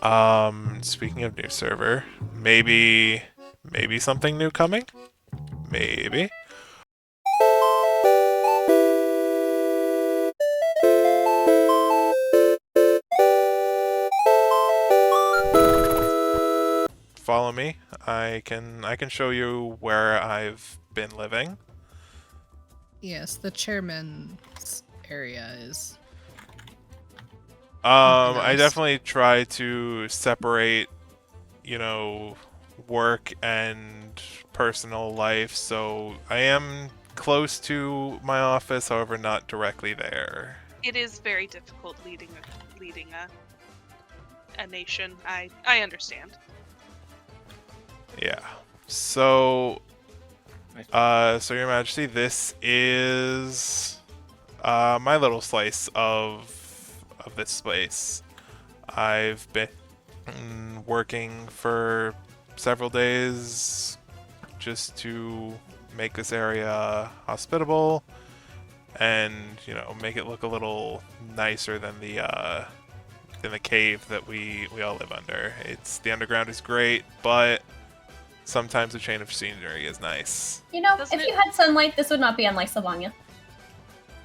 Speaking of new server, maybe something new coming? Maybe. Follow me. I can show you where I've been living. Yes, the chairman's area is. I Nice. definitely try to separate, work and personal life, so I am close to my office, however not directly there. It is very difficult leading a nation. I understand. Yeah. So, so Your Majesty, this is my little slice of this space. I've been working for several days just to make this area hospitable and make it look a little nicer than the cave that we all live under. The underground is great, but sometimes a change of scenery is nice. You know, Doesn't if it- you had sunlight, this would not be unlike Sylvania.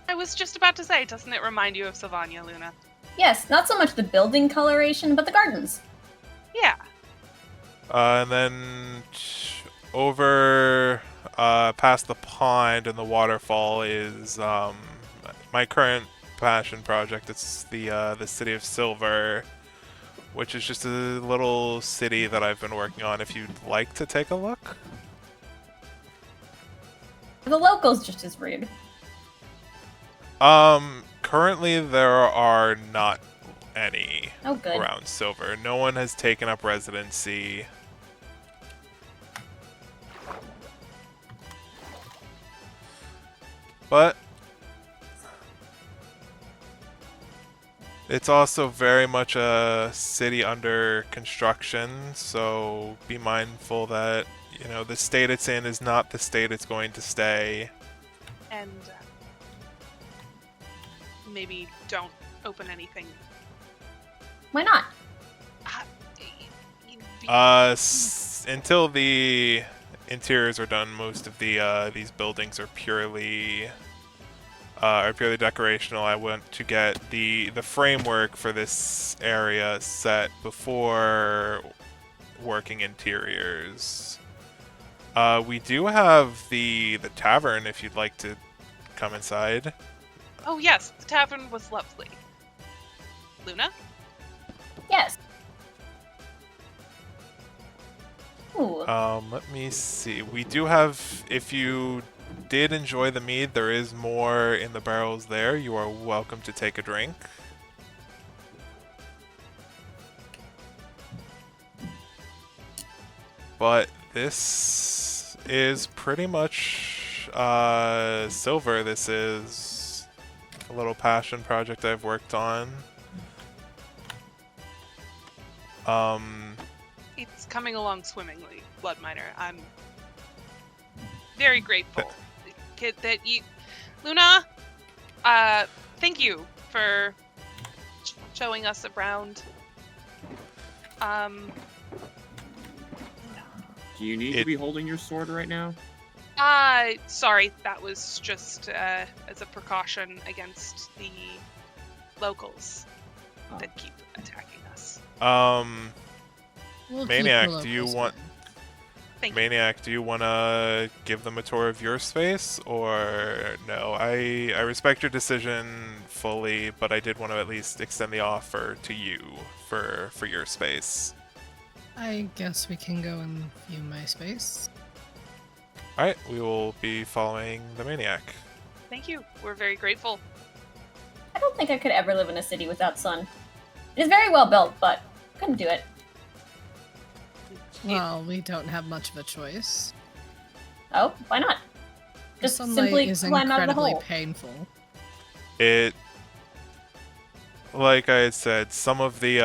I was just about to say, doesn't it remind you of Sylvania, Luna? Yes, not so much the building coloration, but the gardens. Yeah. And then over past the pond and the waterfall is my current passion project. It's the city of Silver, which is just a little city that I've been working on. If you'd like to take a look. The locals just as rude. Currently there are not any Oh, good. around Silver. No one has taken up residency. But it's also very much a city under construction, so be mindful that, the state it's in is not the state it's going to stay. And maybe don't open anything. Why not? Until the interiors are done, most of these buildings are purely decorational. I want to get the framework for this area set before working interiors. We do have the tavern if you'd like to come inside. Oh yes, the tavern was lovely. Luna? Yes. Ooh. Let me see. We do have, if you did enjoy the mead, there is more in the barrels there. You are welcome to take a drink. But this is pretty much Silver. This is a little passion project I've worked on. It's coming along swimmingly, Blood Miner. I'm very grateful that you, Luna. Thank you for showing us around. Do you need to be holding your sword right now? Sorry, that was just as a precaution against the locals that keep attacking us. We'll Maniac, keep the do you locals want? in. Thank you. Maniac, do you want to give them a tour of your space, or no? I respect your decision fully, but I did want to at least extend the offer to you for your space. I guess we can go and view my space. All right, we will be following the Maniac. Thank you. We're very grateful. I don't think I could ever live in a city without sun. It is very well built, but couldn't do it. Well, we don't have much of a choice. Oh, why not? The Just sunlight simply is climb out of the incredibly hole. painful. Like I had said, some of the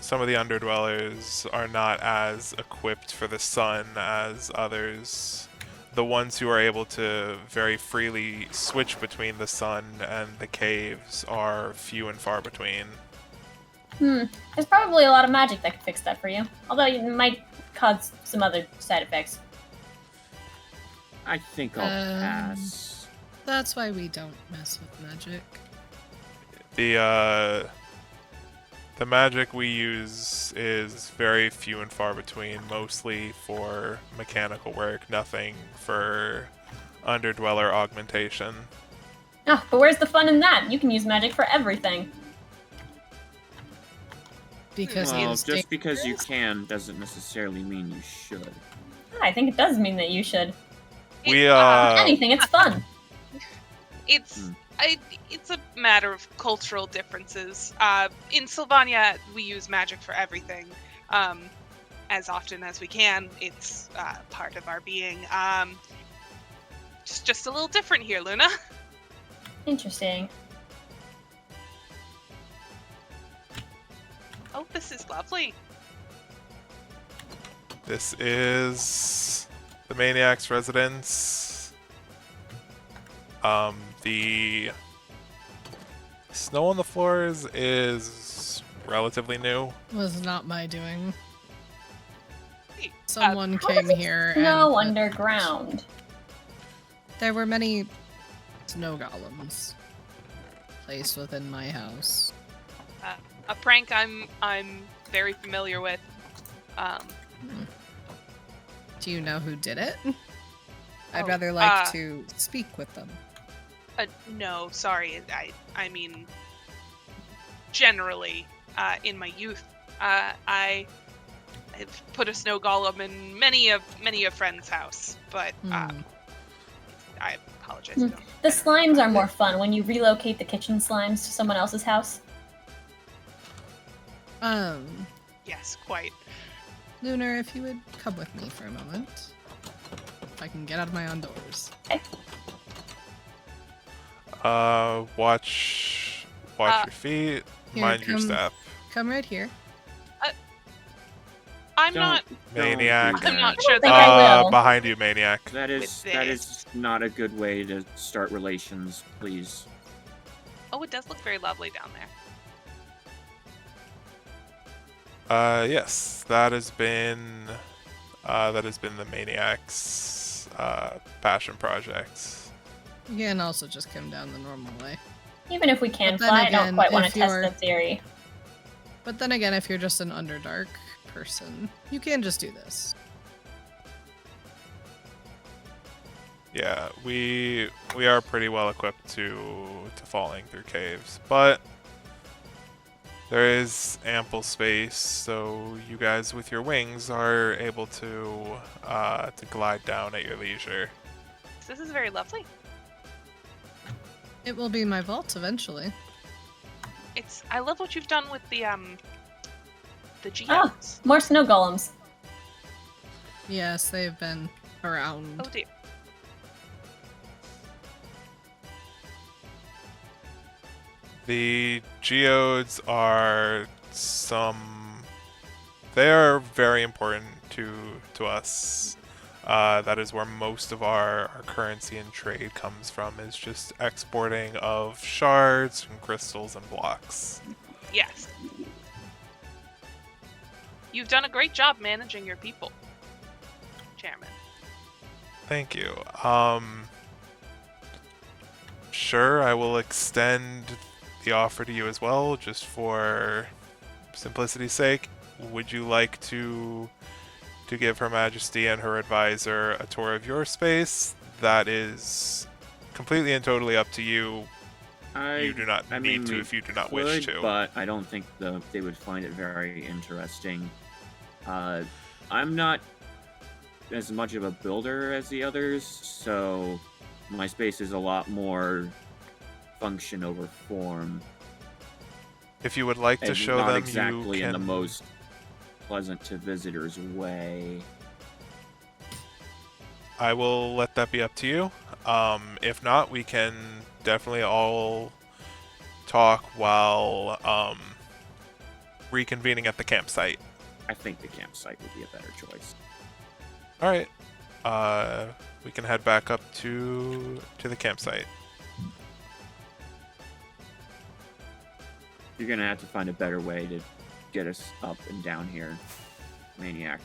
underdwellers are not as equipped for the sun as others. The ones who are able to very freely switch between the sun and the caves are few and far between. There's probably a lot of magic that could fix that for you. Although it might cause some other side effects. I think I'll pass. That's why we don't mess with magic. The magic we use is very few and far between, mostly for mechanical work, nothing for underdweller augmentation. Oh, but where's the fun in that? You can use magic for everything. Because Well, it's just because you can doesn't necessarily mean you should. I think it does mean that you should. We Anything, it's fun. It's a matter of cultural differences. In Sylvania, we use magic for everything, as often as we can. It's part of our being. Just a little different here, Luna. Interesting. Oh, this is lovely. This is the Maniac's residence. The snow on the floors is relatively new. was not my doing. Hey, Someone How came does it here snow and underground? there were many snow golems placed within my house. a prank I'm very familiar with. Do you know who did it? I'd Oh, rather like to speak with them. No, sorry. I mean, generally, in my youth, I've put a snow golem in many a friend's house, but I apologize. I don't- The slimes are more fun when you relocate the kitchen slimes to someone else's house. Yes, quite. Lunar, if you would come with me for a moment. If I can get out of my own doors. Watch your feet, Here, mind your come- step. Come right here. I'm not Maniac. do I'm not that. sure think I that will. Behind you, Maniac. That With is not a good way to start relations, please. Oh, it does look very lovely down there. Yes, that has been the Maniac's passion project. You can also just come down the normal way. Even if we can But then fly, I again, don't quite want to if test you're- the theory. But then again, if you're just an Underdark person, you can just do this. Yeah, we are pretty well equipped to falling through caves, but there is ample space, so you guys with your wings are able to glide down at your leisure. This is very lovely. It will be my vault eventually. I love what you've done with the Oh, geodes. more snow golems. Yes, they've been around. Oh dear. The geodes are they are very important to us. That is where most of our currency and trade comes from, is just exporting of shards and crystals and blocks. Yes. You've done a great job managing your people, Chairman. Thank you. Sure, I will extend the offer to you as well, just for simplicity's sake. Would you like to give Her Majesty and her advisor a tour of your space? That is completely and totally up to you. You do not need to if you do not wish to. But I don't think they would find it very interesting. I'm not as much of a builder as the others, so my space is a lot more function over form. If you would like to and show not them, exactly you in the can. most pleasant to visitors way. I will let that be up to you. If not, we can definitely all talk while reconvening at the campsite. I think the campsite would be a better choice. All right. We can head back up to the campsite. You're gonna have to find a better way to get us up and down here, Maniac.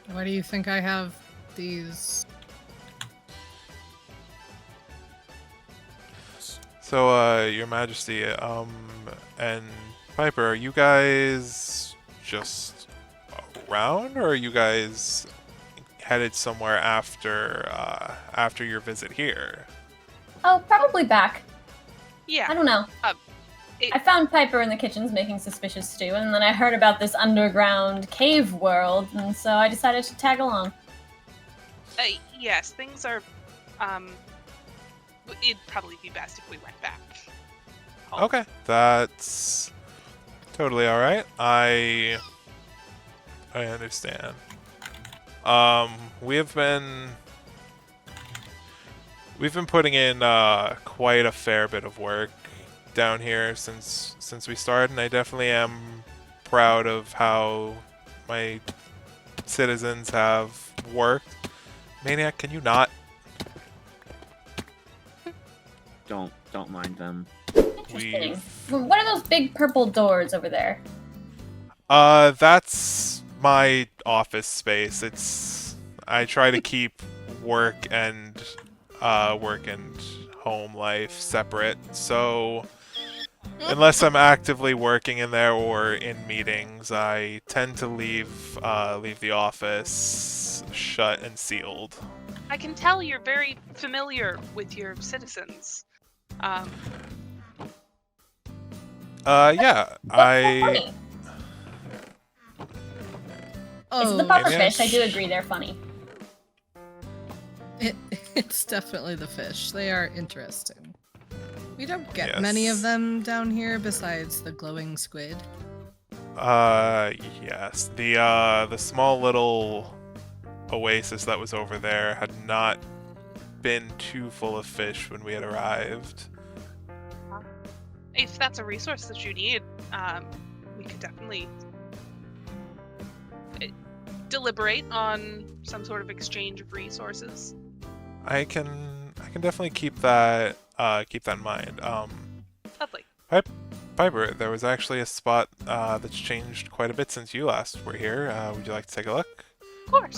Why do you think I have these? So, Your Majesty, and Piper, are you guys just around, or are you guys headed somewhere after your visit here? Oh, probably back. Yeah. I don't know. I found Piper in the kitchens making suspicious stew, and then I heard about this underground cave world, and so I decided to tag along. Yes, things are. It'd probably be best if we went back. home. Okay, that's totally all right. I understand. We've been putting in quite a fair bit of work down here since we started, and I definitely am proud of how my citizens have worked. Maniac, can you not? Don't mind them. Interesting. What are those big purple doors over there? That's my office space. I try to keep work and home life separate. So unless I'm actively working in there or in meetings, I tend to leave the office shut and sealed. I can tell you're very familiar with your citizens. Yeah, Funny. Oh, It's the puffer maybe I fish. I do agree they're funny. it's definitely the fish. They are interesting. We don't get many Yes. of them down here besides the glowing squid. Yes. The small little oasis that was over there had not been too full of fish when we had arrived. If that's a resource that you need, we could definitely deliberate on some sort of exchange of resources. I can definitely keep that in mind. Lovely. Piper, there was actually a spot that's changed quite a bit since you last were here. Would you like to take a look? Of course.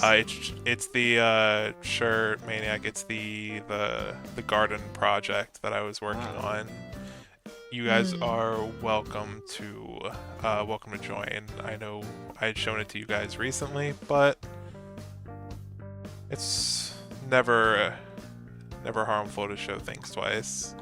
It's the sure, Maniac. It's the garden project that I was working on. You guys are welcome to join. I know I had shown it to you guys recently, but it's never harmful to show things twice.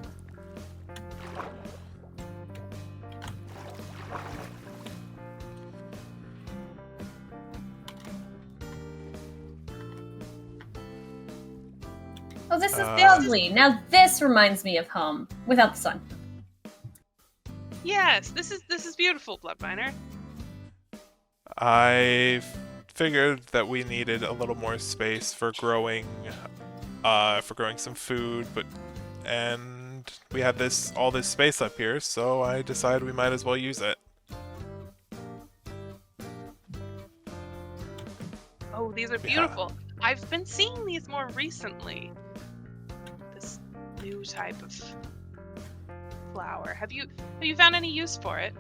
Oh, this is lovely. Now this reminds me of home without the sun. Yes, this is beautiful, Bloodminer. I figured that we needed a little more space for growing some food, and we had all this space up here, so I decided we might as well use it. Oh, these are beautiful. I've been seeing these more recently. This new type of flower. Have you found any use for it?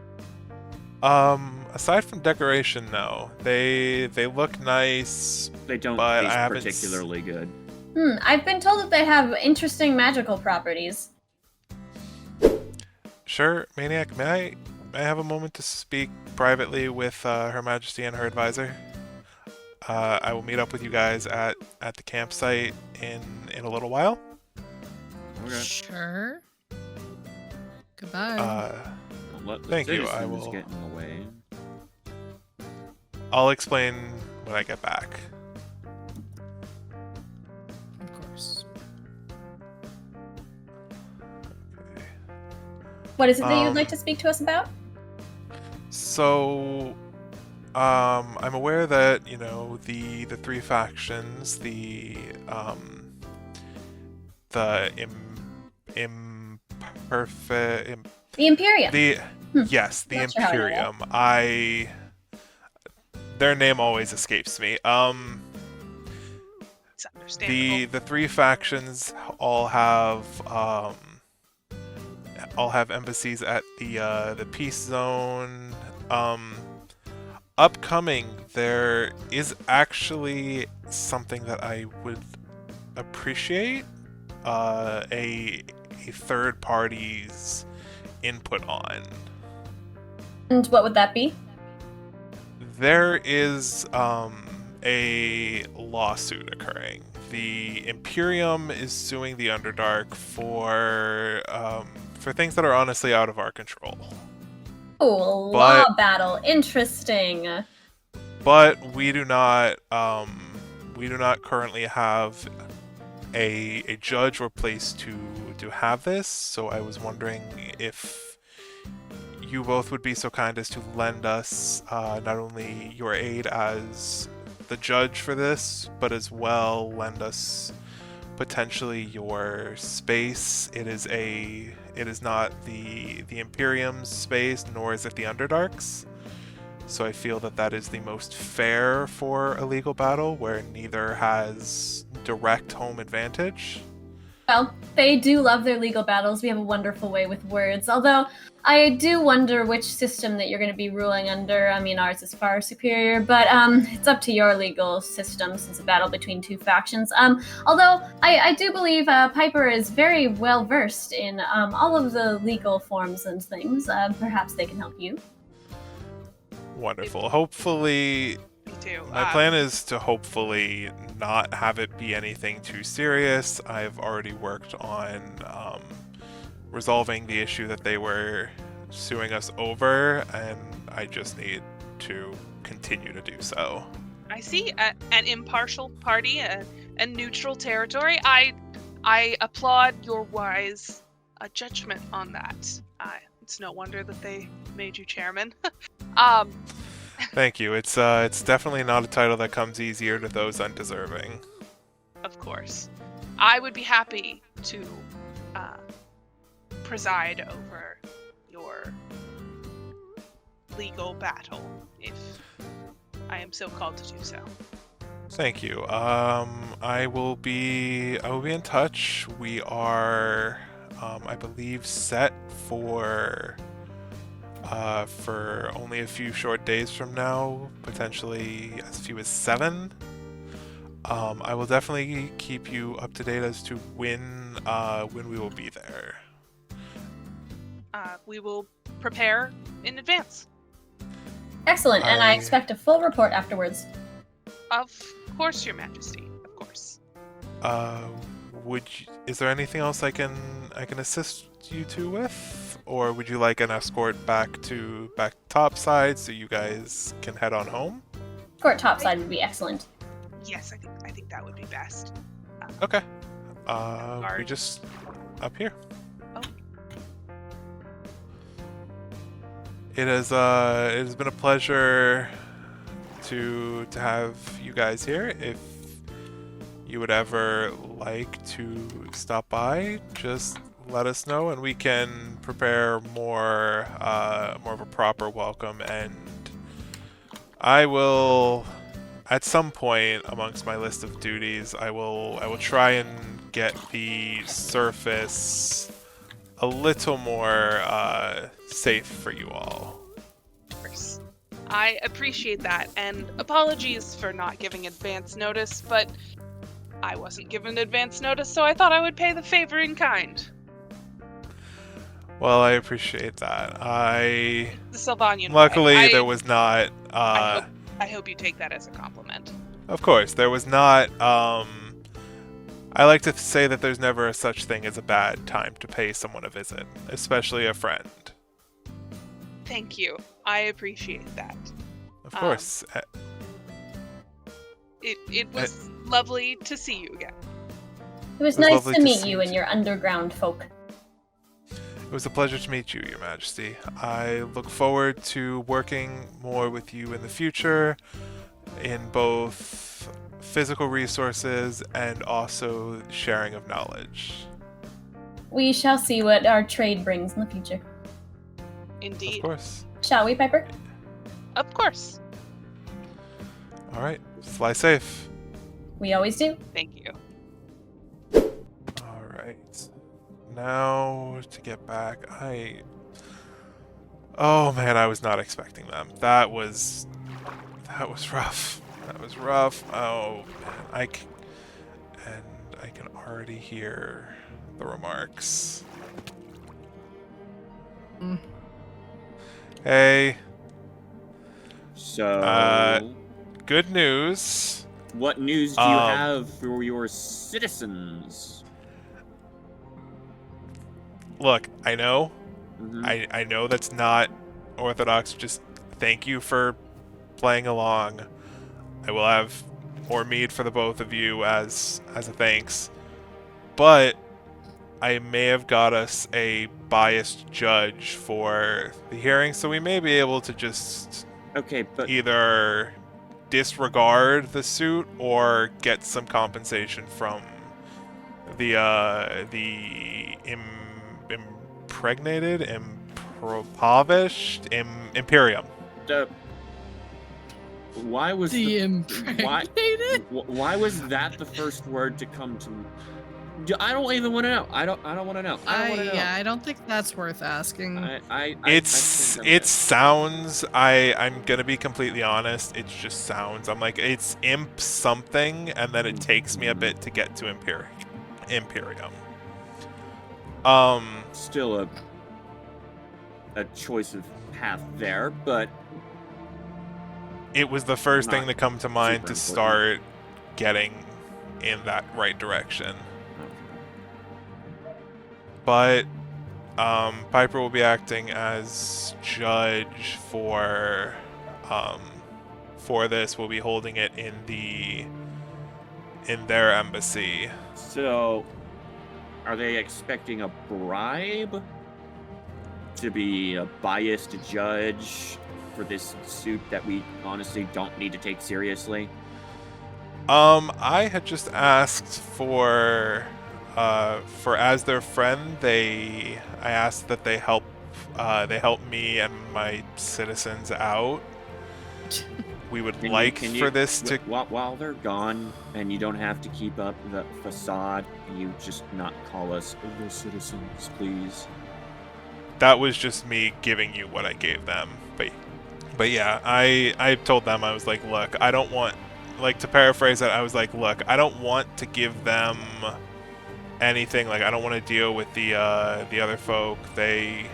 Aside from decoration, no. They look nice. They don't But I taste haven't particularly good. I've been told that they have interesting magical properties. Sure, Maniac, may I have a moment to speak privately with Her Majesty and her advisor? I will meet up with you guys at the campsite in a little while. Okay. Sure. Goodbye. Don't let the Thank you, I citizens will- get in the way. I'll explain when I get back. Of course. What is it that you'd like to speak to us about? So, I'm aware that, the three factions, the imperfect, The Imperium. yes, the Not sure how I know that. Imperium. Their name always escapes me. It's understandable. The three factions all have all have embassies at the Peace Zone. Upcoming, there is actually something that I would appreciate a third party's input on. And what would that be? There is a lawsuit occurring. The Imperium is suing the Underdark for things that are honestly out of our control. Oh, law battle. Interesting. But we do not currently have a judge or place to have this. So I was wondering if you both would be so kind as to lend us not only your aid as the judge for this, but as well lend us potentially your space. It is not the Imperium's space, nor is it the Underdark's. So I feel that is the most fair for a legal battle where neither has direct home advantage. Well, they do love their legal battles. We have a wonderful way with words. Although, I do wonder which system that you're going to be ruling under. I mean, ours is far superior, but it's up to your legal system since it's a battle between two factions. Although, I do believe Piper is very well versed in all of the legal forms and things. Perhaps they can help you. Wonderful. Hopefully... Me too. My plan is to hopefully not have it be anything too serious. I've already worked on resolving the issue that they were suing us over, and I just need to continue to do so. I see an impartial party, a neutral territory. I applaud your wise judgment on that. It's no wonder that they made you chairman. Thank you. It's definitely not a title that comes easier to those undeserving. Of course. I would be happy to preside over your legal battle if I am so called to do so. Thank you. I will be in touch. We are I believe set for only a few short days from now, potentially as few as 7. I will definitely keep you up to date as to when we will be there. We will prepare in advance. Excellent, and I expect a full report afterwards. Of course, Your Majesty. Of course. Is there anything else I can assist you two with, or would you like an escort back topside so you guys can head on home? Escort topside would be excellent. Yes, I think that would be best. Okay. We just up here. Oh. It has been a pleasure to have you guys here. If you would ever like to stop by, just let us know and we can prepare more of a proper welcome. And I will, at some point amongst my list of duties, I will try and get the surface a little more safe for you all. Of course. I appreciate that, and apologies for not giving advance notice, but I wasn't given advance notice, so I thought I would pay the favor in kind. Well, I appreciate that. The Sylvanian Luckily, way. there was not... I hope you take that as a compliment. Of course, there was not... I like to say that there's never a such thing as a bad time to pay someone a visit, especially a friend. Thank you. I appreciate that. Of course. It was lovely to see you again. It was nice to meet you and your underground folk. It was a pleasure to meet you, Your Majesty. I look forward to working more with you in the future in both physical resources and also sharing of knowledge. We shall see what our trade brings in the future. Indeed. Of course. Shall we, Piper? Of course. All right. Fly safe. We always do. Thank you. All right. now to get back, oh man, I was not expecting them. That was rough. That was rough. Oh man, I can already hear the remarks. Mm. Hey, So, good news. what news do you Um, have for your citizens? Look, I know, Mhm. I know that's not orthodox. Just thank you for playing along. I will have more mead for the both of you as a thanks. But I may have got us a biased judge for the hearing, so we may be able to just Okay, but either disregard the suit or get some compensation from the impregnated, impoverished, Imperium. uh, why was The why impregnated? why was that the first word to come to me? I don't even want to know. I don't want to know. I don't want to know. Yeah, I don't think that's worth asking. I It think sounds. I'm gonna be completely honest. It just sounds. I'm like it's imp something, and then it takes me a bit to get to Imperium. still a choice of path there, but It was the first thing Not to come to mind super to important. start getting in that right direction. But Piper will be acting as judge for this. We'll be holding it in their embassy. So, are they expecting a bribe to be a biased judge for this suit that we honestly don't need to take seriously? I had just asked for as their friend, I asked that they help me and my citizens out. We would like for this to. While they're gone, and you don't have to keep up the facade, you just not call us the citizens, please. That was just me giving you what I gave them. But yeah, I told them, I was like, look, I don't want, like, to paraphrase it, I was like, look, I don't want to give them anything. Like, I don't want to deal with the other folk. They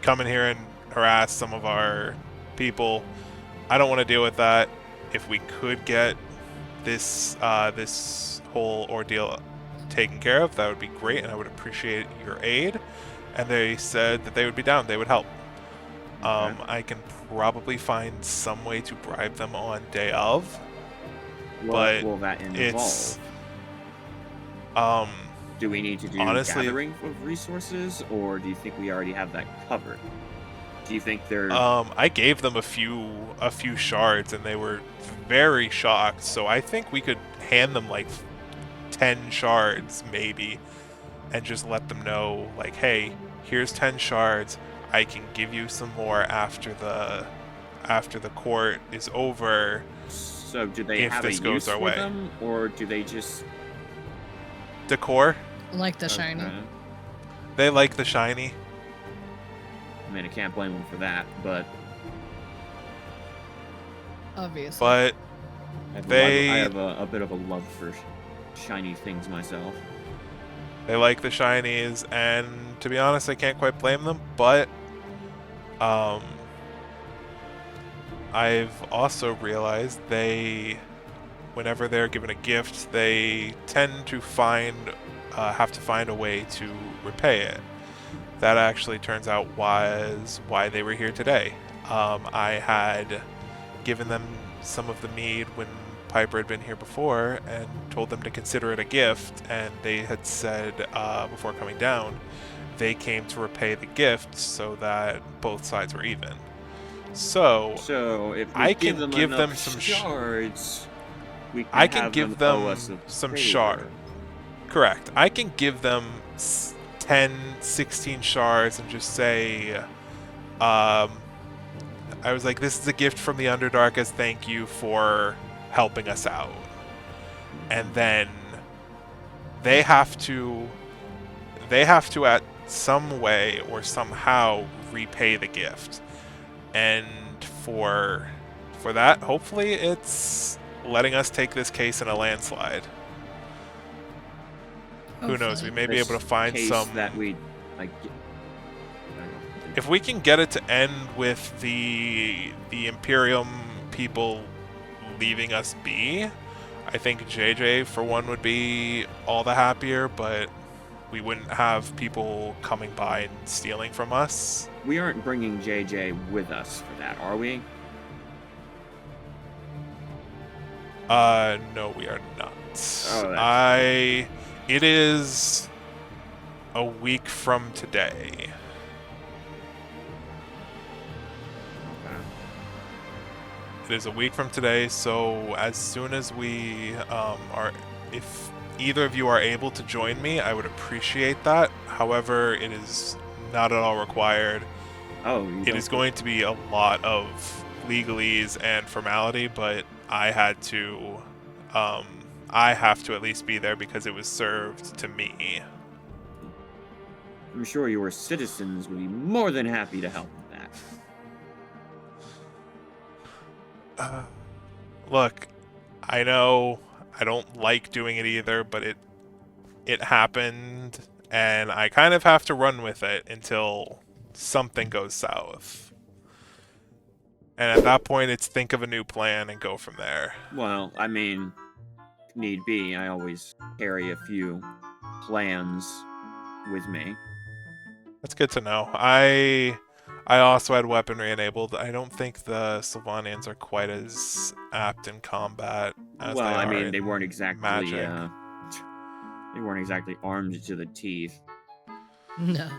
come in here and harass some of our people. I don't want to deal with that. If we could get this whole ordeal taken care of, that would be great, and I would appreciate your aid. And they said that they would be down. They would help. Okay. I can probably find some way to bribe them on day of. What But will that it's involve? Do we need to do honestly, gathering of resources, or do you think we already have that covered? Do you think they're I gave them a few shards, and they were very shocked. So I think we could hand them like 10 shards maybe, and just let them know, like, hey, here's 10 shards. I can give you some more after the court is over. So do they if have a this goes use our for way. them, or do they just Decor, Like the shiny. Okay. they like the shiny. I mean, I can't blame them for that, but Obviously. But I have a bit of a love for shiny things myself. they like the shinies, and to be honest, I can't quite blame them. But I've also realized whenever they're given a gift, they tend to have to find a way to repay it. That actually turns out was why they were here today. I had given them some of the mead when Piper had been here before and told them to consider it a gift, and they had said before coming down they came to repay the gift so that both sides were even. So if we I can give enough them some shards, we can I can have give them owe them us a some favor. shard. Correct. I can give them 10, 16 shards and just say, I was like, this is a gift from the Underdark as thank you for helping us out. And then they have to they have to at some way or somehow repay the gift. And for that, hopefully it's letting us take this case in a landslide. Who knows? We Hopefully. may be This able to find case some. that we like. If we can get it to end with the Imperium people leaving us be, I think JJ for one would be all the happier, but we wouldn't have people coming by and stealing from us. We aren't bringing JJ with us for that, are we? No, we are not. Oh, It is a week from today. Okay. It is a week from today, so as soon as we if either of you are able to join me, I would appreciate that. However, it is not at all required. Oh, It is going to be a lot of legalese and formality, but I have to at least be there because it was served to me. I'm sure your citizens would be more than happy to help with that. Look, I know I don't like doing it either, but it happened, and I kind of have to run with it until something goes south. And at that point, it's think of a new plan and go from there. Well, I mean, if need be, I always carry a few plans with me. That's good to know. I also had weaponry enabled. I don't think the Sylvanians are quite as apt in combat as Well, they I are mean, in they weren't exactly magic. they weren't exactly armed to the teeth. No.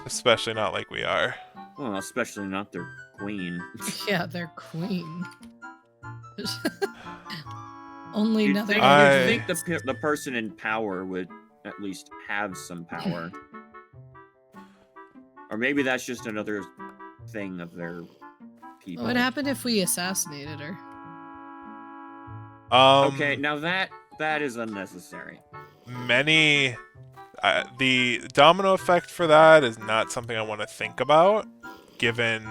Especially not like we are. Well, especially not their queen. Yeah, their queen. Only You'd another. think the person in power would at least have some power. Or maybe that's just another thing of their people. What happened if we assassinated her? Okay, now that is unnecessary. The domino effect for that is not something I want to think about, given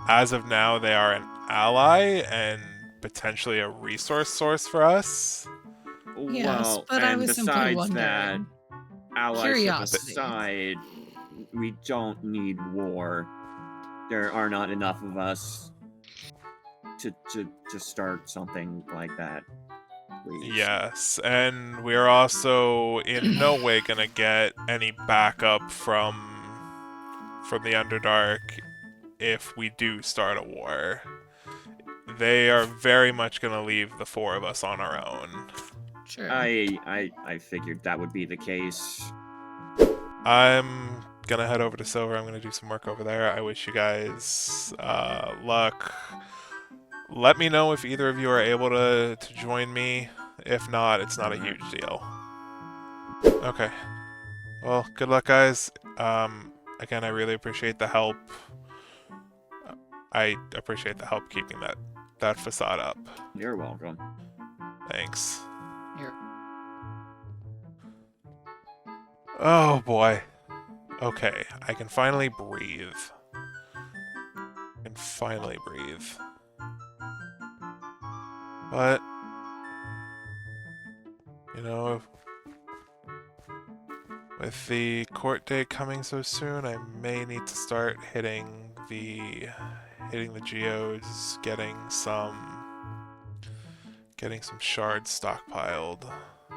as of now they are an ally and potentially a resource source for us. Yes, Well, but I and was simply besides that, wondering. allyship Curiosity. aside, we don't need war. There are not enough of us to start something like that. Please. Yes, and we're also in no way gonna get any backup from the Underdark if we do start a war. They are very much gonna leave the four of us on our own. Sure. I figured that would be the case. I'm gonna head over to Silver. I'm gonna do some work over there. I wish you guys luck. Let me know if either of you are able to join me. If not, it's not a huge deal. Okay. Well, good luck, guys. Again, I really appreciate the help. I appreciate the help keeping that facade up. You're welcome. Thanks. Here. Oh boy. Okay, I can finally breathe. But, you know, with the court date coming so soon, I may need to start hitting the geodes, getting some shards stockpiled,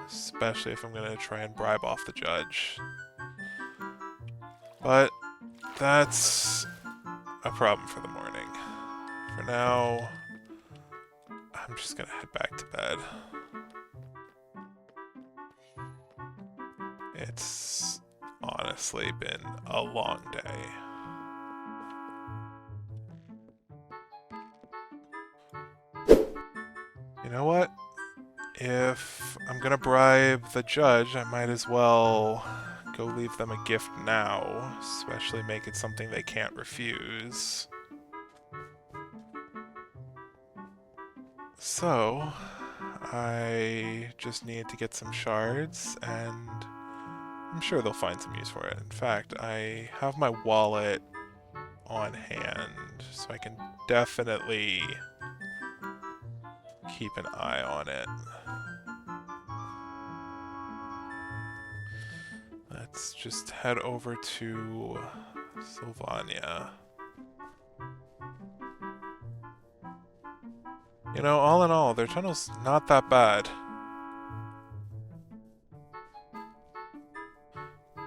especially if I'm gonna try and bribe off the judge. But that's a problem for the morning. For now, I'm just gonna head back to bed. It's honestly been a long day. You know what? If I'm gonna bribe the judge, I might as well go leave them a gift now, especially make it something they can't refuse. So, I just need to get some shards, and I'm sure they'll find some use for it. In fact, I have my wallet on hand, so I can definitely keep an eye on it. Let's just head over to Sylvania. You know, all in all, their tunnel's not that bad.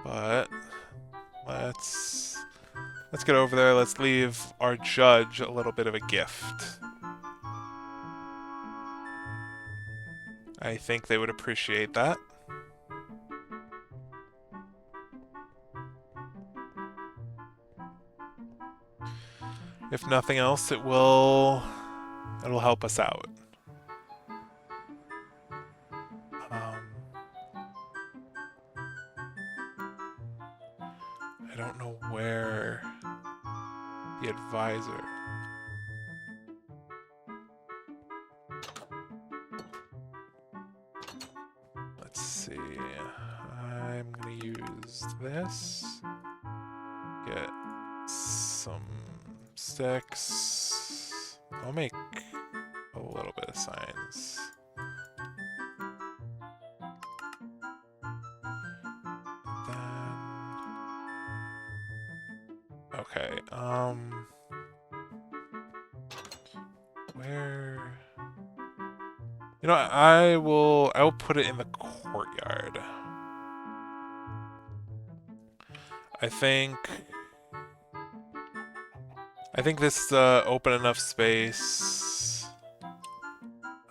But let's get over there. Let's leave our judge a little bit of a gift. I think they would appreciate that. If nothing else, it'll help us out. I don't know where the advisor. Let's see. I'm gonna use this. Get some sticks. I'll make a little bit of signs. Okay, where? You know, I'll put it in the courtyard. I think this is open enough space.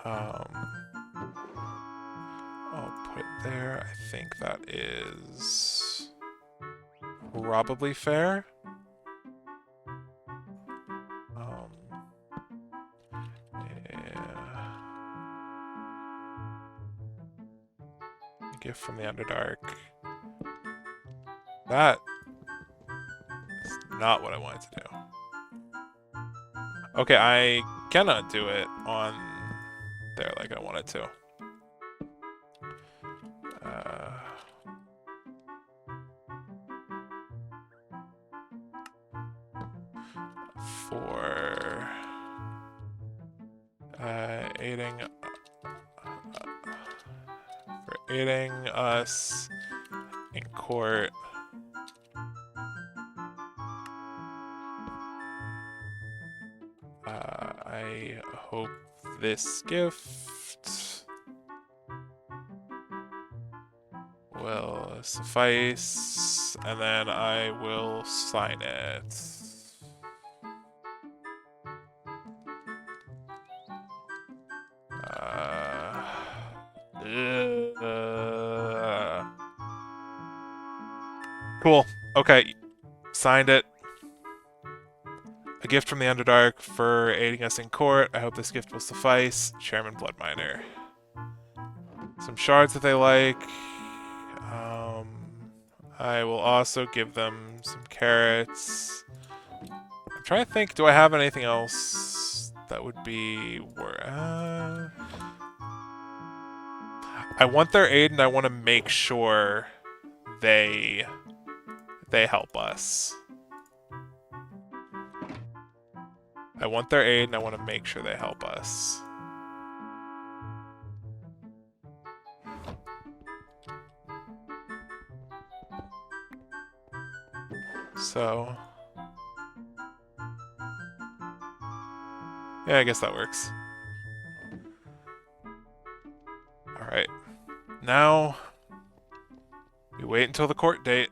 I'll put it there. I think that is probably fair. Gift from the Underdark. That is not what I wanted to do. Okay, I cannot do it on there like I wanted to. For aiding us in court. I hope this gift will suffice, and then I will sign it. Cool. Okay. Signed it. A gift from the Underdark for aiding us in court. I hope this gift will suffice. Chairman Bloodminer. Some shards that they like. I will also give them some carrots. I'm trying to think, do I have anything else that would be I want their aid, and I want to make sure they help us. I want their aid, and I want to make sure they help us. So, yeah, I guess that works. Alright. Now, we wait until the court date.